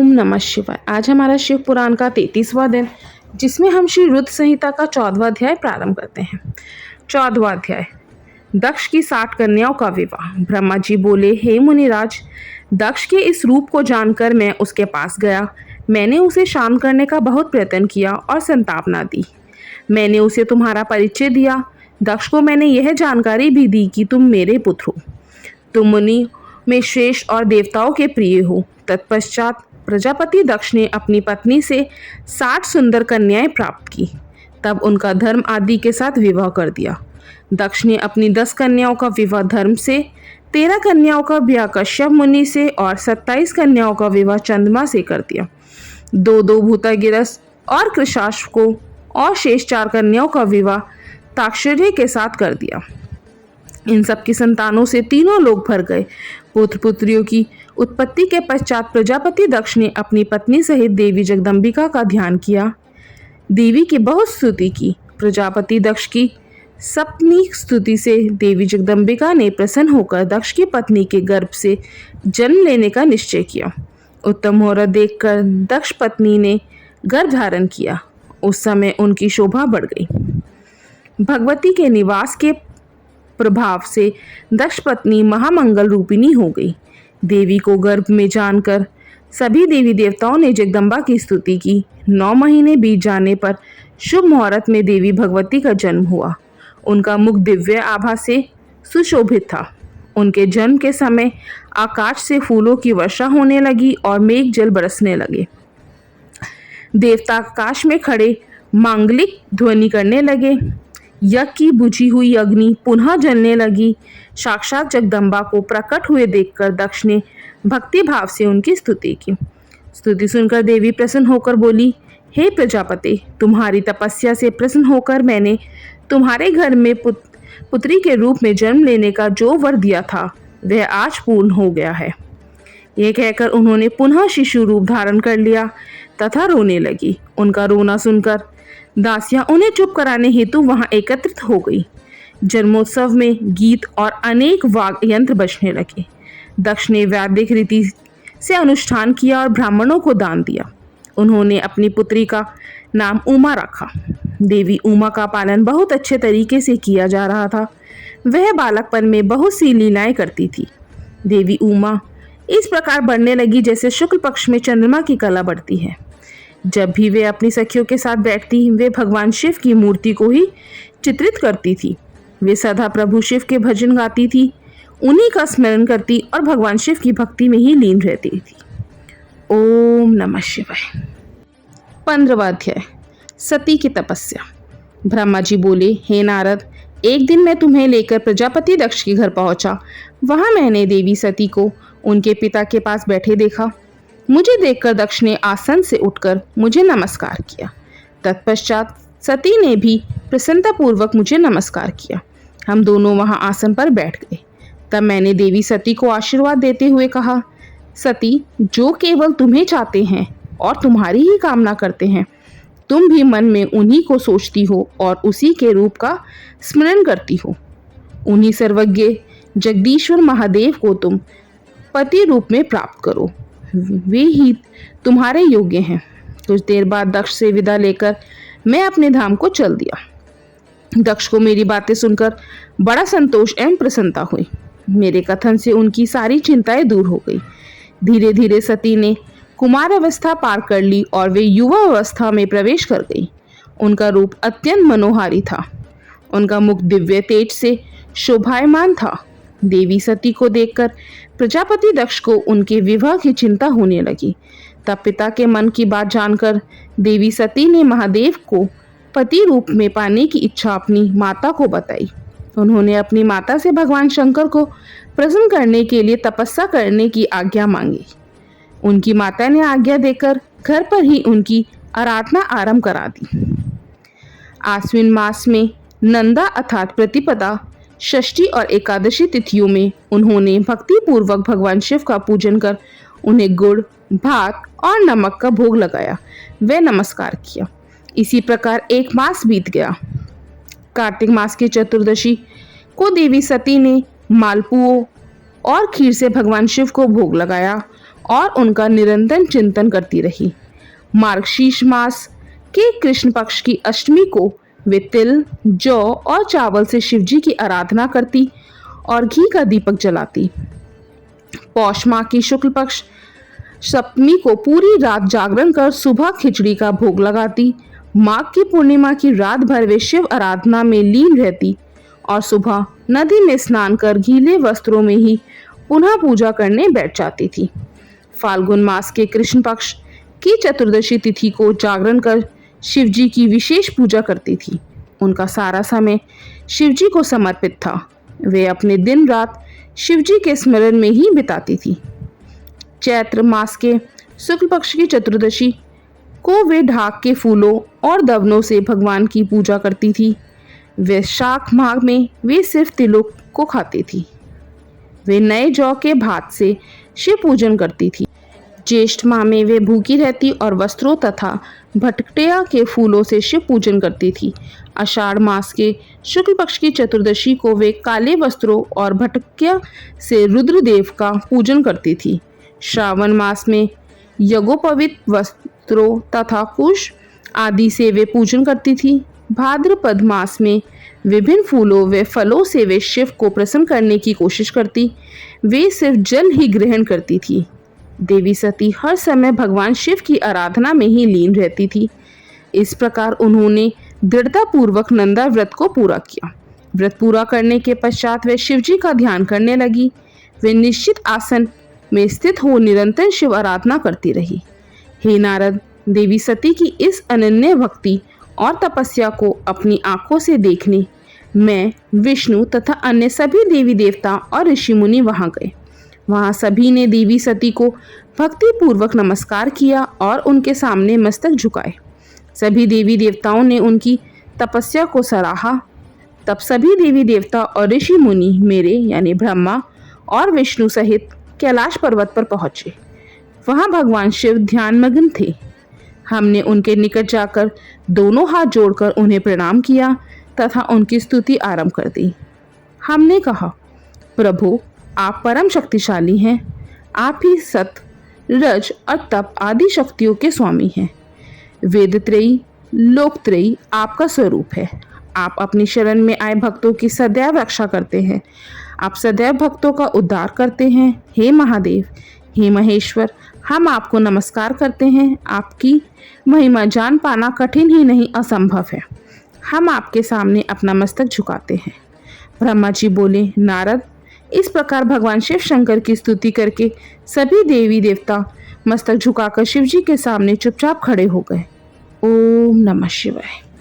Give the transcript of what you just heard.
ओम नमः शिवाय। आज हमारा शिव पुराण का 33वां दिन, जिसमें हम श्री रुद्र संहिता का 14वां अध्याय प्रारंभ करते हैं। 14वां अध्याय, दक्ष की 60 कन्याओं का विवाह। ब्रह्मा जी बोले, हे मुनिराज, दक्ष के इस रूप को जानकर मैं उसके पास गया। मैंने उसे शांत करने का बहुत प्रयत्न किया और संतापना दी। मैंने उसे तुम्हारा परिचय दिया। दक्ष को मैंने यह जानकारी भी दी कि तुम मेरे पुत्र हो, तुम मुनि में श्रेष्ठ और देवताओं के प्रिय हो। तत्पश्चात प्रजापति दक्ष ने अपनी पत्नी से 60 सुंदर कन्याएं प्राप्त की। तब उनका धर्म आदि के साथ विवाह कर दिया। दक्ष ने अपनी 10 कन्याओं का विवाह धर्म से, 13 कन्याओं का ब्याह कश्यप मुनि से और 27 कन्याओं का विवाह चंद्रमा से कर दिया। 2 भूतागिरस और कृशाश्व को और शेष 4 कन्याओं का विवाह ताक्षर्य के साथ कर दिया। इन सब की संतानों से तीनों लोग भर गए। पुत्र पुत्रियों की उत्पत्ति के पश्चात प्रजापति दक्ष ने अपनी पत्नी सहित देवी जगदम्बिका का ध्यान किया। देवी की बहुत स्तुति की। प्रजापति दक्ष की सपनी स्तुति से देवी जगदम्बिका ने प्रसन्न होकर दक्ष की पत्नी के गर्भ से जन्म लेने का निश्चय किया। उत्तम मुहूर्त देखकर दक्ष पत्नी ने गर्भ धारण किया। उस समय उनकी शोभा बढ़ गई। भगवती के निवास के प्रभाव से दक्ष पत्नी महामंगल रूपिणी हो गई। देवी को गर्भ में जानकर सभी देवी देवताओं ने जगदम्बा की स्तुति की। 9 महीने बीत जाने पर शुभ मुहूर्त में देवी भगवती का जन्म हुआ। उनका मुख दिव्य आभा से सुशोभित था। उनके जन्म के समय आकाश से फूलों की वर्षा होने लगी और मेघ जल बरसने लगे। देवता आकाश में खड़े मांगलिक ध्वनि करने लगे। यज्ञ की बुझी हुई अग्नि पुनः जलने लगी। साक्षात जगदम्बा को प्रकट हुए देखकर दक्ष ने भक्ति भाव से उनकी स्तुति की। स्तुति सुनकर देवी प्रसन्न होकर बोली, हे प्रजापति, तुम्हारी तपस्या से प्रसन्न होकर मैंने तुम्हारे घर में पुत्री के रूप में जन्म लेने का जो वर दिया था वह आज पूर्ण हो गया है। यह कहकर उन्होंने पुनः शिशु रूप धारण कर लिया तथा रोने लगी। उनका रोना सुनकर दासियां उन्हें चुप कराने हेतु वहां एकत्रित हो गई। जन्मोत्सव में गीत और अनेक वाद्य यंत्र बजने लगे। दक्ष ने वैदिक रीति से अनुष्ठान किया और ब्राह्मणों को दान दिया। उन्होंने अपनी पुत्री का नाम उमा रखा। देवी उमा का पालन बहुत अच्छे तरीके से किया जा रहा था। वह बालकपन में बहुत सी लीलाएं करती थी। देवी उमा इस प्रकार बढ़ने लगी जैसे शुक्ल पक्ष में चंद्रमा की कला बढ़ती है। जब भी वे अपनी सखियों के साथ बैठती, वे भगवान शिव की मूर्ति को ही चित्रित करती थी। वे सदा प्रभु शिव के भजन गाती थी, उन्हीं का स्मरण करती और भगवान शिव की भक्ति में ही लीन रहती थी। ओम नमः शिवाय। 15वां अध्याय, सती की तपस्या। ब्रह्मा जी बोले, हे नारद, एक दिन मैं तुम्हें लेकर प्रजापति दक्ष के घर पहुंचा। वहां मैंने देवी सती को उनके पिता के पास बैठे देखा। मुझे देखकर दक्ष ने आसन से उठकर मुझे नमस्कार किया। तत्पश्चात सती ने भी प्रसन्नतापूर्वक मुझे नमस्कार किया। हम दोनों वहां आसन पर बैठ गए। तब मैंने देवी सती को आशीर्वाद देते हुए कहा, सती, जो केवल तुम्हें चाहते हैं और तुम्हारी ही कामना करते हैं, तुम भी मन में उन्हीं को सोचती हो और उसी के रूप का स्मरण करती हो। उन्हीं सर्वज्ञ जगदीश्वर महादेव को तुम पति रूप में प्राप्त करो, वे ही तुम्हारे योग्य हैं। कुछ देर बाद दक्ष से विदा लेकर मैं अपने धाम को चल दिया। दक्ष को मेरी बातें सुनकर बड़ा संतोष एवं प्रसन्नता हुई। मेरे कथन से उनकी सारी चिंताएं दूर हो गई। धीरे धीरे सती ने कुमार अवस्था पार कर ली और वे युवा अवस्था में प्रवेश कर गई। उनका रूप अत्यंत मनोहारी था। उनका मुख दिव्य तेज से शोभायमान था। देवी सती को देखकर प्रजापति दक्ष को उनके विवाह की चिंता होने लगी। तब पिता के मन की बात जानकर देवी सती ने महादेव को पति रूप में पाने की इच्छा अपनी माता को बताई। उन्होंने अपनी माता से भगवान शंकर को प्रसन्न करने के लिए तपस्या करने की आज्ञा मांगी। उनकी माता ने आज्ञा देकर घर पर ही उनकी आराधना आरंभ करा दी। आश्विन मास में नंदा अर्थात प्रतिपदा, षष्ठी और एकादशी तिथियों में उन्होंने भक्ति पूर्वक भगवान शिव का पूजन कर उन्हें गुड़, भात और नमक का भोग लगाया, वे नमस्कार किया। इसी प्रकार 1 मास बीत गया। कार्तिक मास की चतुर्दशी को देवी सती ने मालपुओं और खीर से भगवान शिव को भोग लगाया। और उनका निरंतर चिंतन करती रही। मार्गशीर्ष मास के कृष्ण पक्ष की अष्टमी को वे तिल, जौ और चावल से शिवजी की आराधना करती और घी का दीपक जलाती। पौष माह की शुक्ल पक्ष सप्तमी को पूरी रात जागरण कर सुबह खिचड़ी का भोग लगाती। माघ की पूर्णिमा की रात भर वे शिव आराधना में लीन रहती और सुबह नदी में स्नान कर गीले वस्त्रों में ही पुनः पूजा करने बैठ जाती थी। फाल्गुन मास के कृष्ण पक्ष की चतुर्दशी तिथि को जागरण कर शिवजी की विशेष पूजा करती थी। उनका सारा समय शिवजी को समर्पित था। वे अपने दिन रात शिवजी के स्मरण में ही बिताती थी। चैत्र मास के शुक्ल पक्ष की चतुर्दशी को वे ढाक के फूलों और दवनों से भगवान की पूजा करती थी। वैशाख माह में वे सिर्फ तिलों को खाती थी। वे नए जौ के भात से शिव पूजन करती थी। ज्येष्ठ माह में वे भूखी रहती और वस्त्रों तथा भटकटिया के फूलों से शिव पूजन करती थी। आषाढ़ मास के शुक्ल पक्ष की चतुर्दशी को वे काले वस्त्रों और भटकिया से रुद्रदेव का पूजन करती थी। श्रावण मास में यज्ञोपवीत वस्त्रों तथा कुश आदि से वे पूजन करती थी। भाद्रपद मास में विभिन्न फूलों व फलों से वे शिव को प्रसन्न करने की कोशिश करती। वे सिर्फ जल ही ग्रहण करती थी। देवी सती हर समय भगवान शिव की आराधना में ही लीन रहती थी। इस प्रकार उन्होंने दृढ़ता पूर्वक नंदा व्रत को पूरा किया। व्रत पूरा करने के पश्चात वे शिवजी का ध्यान करने लगी। वे निश्चित आसन में स्थित हो निरंतर शिव आराधना करती रही। हे नारद, देवी सती की इस अनन्य भक्ति और तपस्या को अपनी आंखों से देखने मैं, विष्णु तथा अन्य सभी देवी देवता और ऋषि मुनि वहां गए। वहां सभी ने देवी सती को भक्ति पूर्वक नमस्कार किया और उनके सामने मस्तक झुकाए। सभी देवी देवताओं ने उनकी तपस्या को सराहा। तब सभी देवी देवता और ऋषि मुनि मेरे यानी ब्रह्मा और विष्णु सहित कैलाश पर्वत पर पहुंचे। वहां भगवान शिव ध्यानमग्न थे। हमने उनके निकट जाकर दोनों हाथ जोड़कर उन्हें प्रणाम किया तथा उनकी स्तुति आरंभ कर दी। हमने कहा, प्रभु, आप परम शक्तिशाली हैं। आप ही सत, रज और तप आदि शक्तियों के स्वामी हैं। वेदत्रयी, लोकत्रयी आपका स्वरूप है। आप अपनी शरण में आए भक्तों की सदैव रक्षा करते हैं। आप सदैव भक्तों का उद्धार करते हैं। हे महादेव, हे महेश्वर, हम आपको नमस्कार करते हैं। आपकी महिमा जान पाना कठिन ही नहीं असंभव है। हम आपके सामने अपना मस्तक झुकाते हैं। ब्रह्मा जी बोले, नारद, इस प्रकार भगवान शिव शंकर की स्तुति करके सभी देवी देवता मस्तक झुकाकर शिवजी के सामने चुपचाप खड़े हो गए। ओम नमः शिवाय।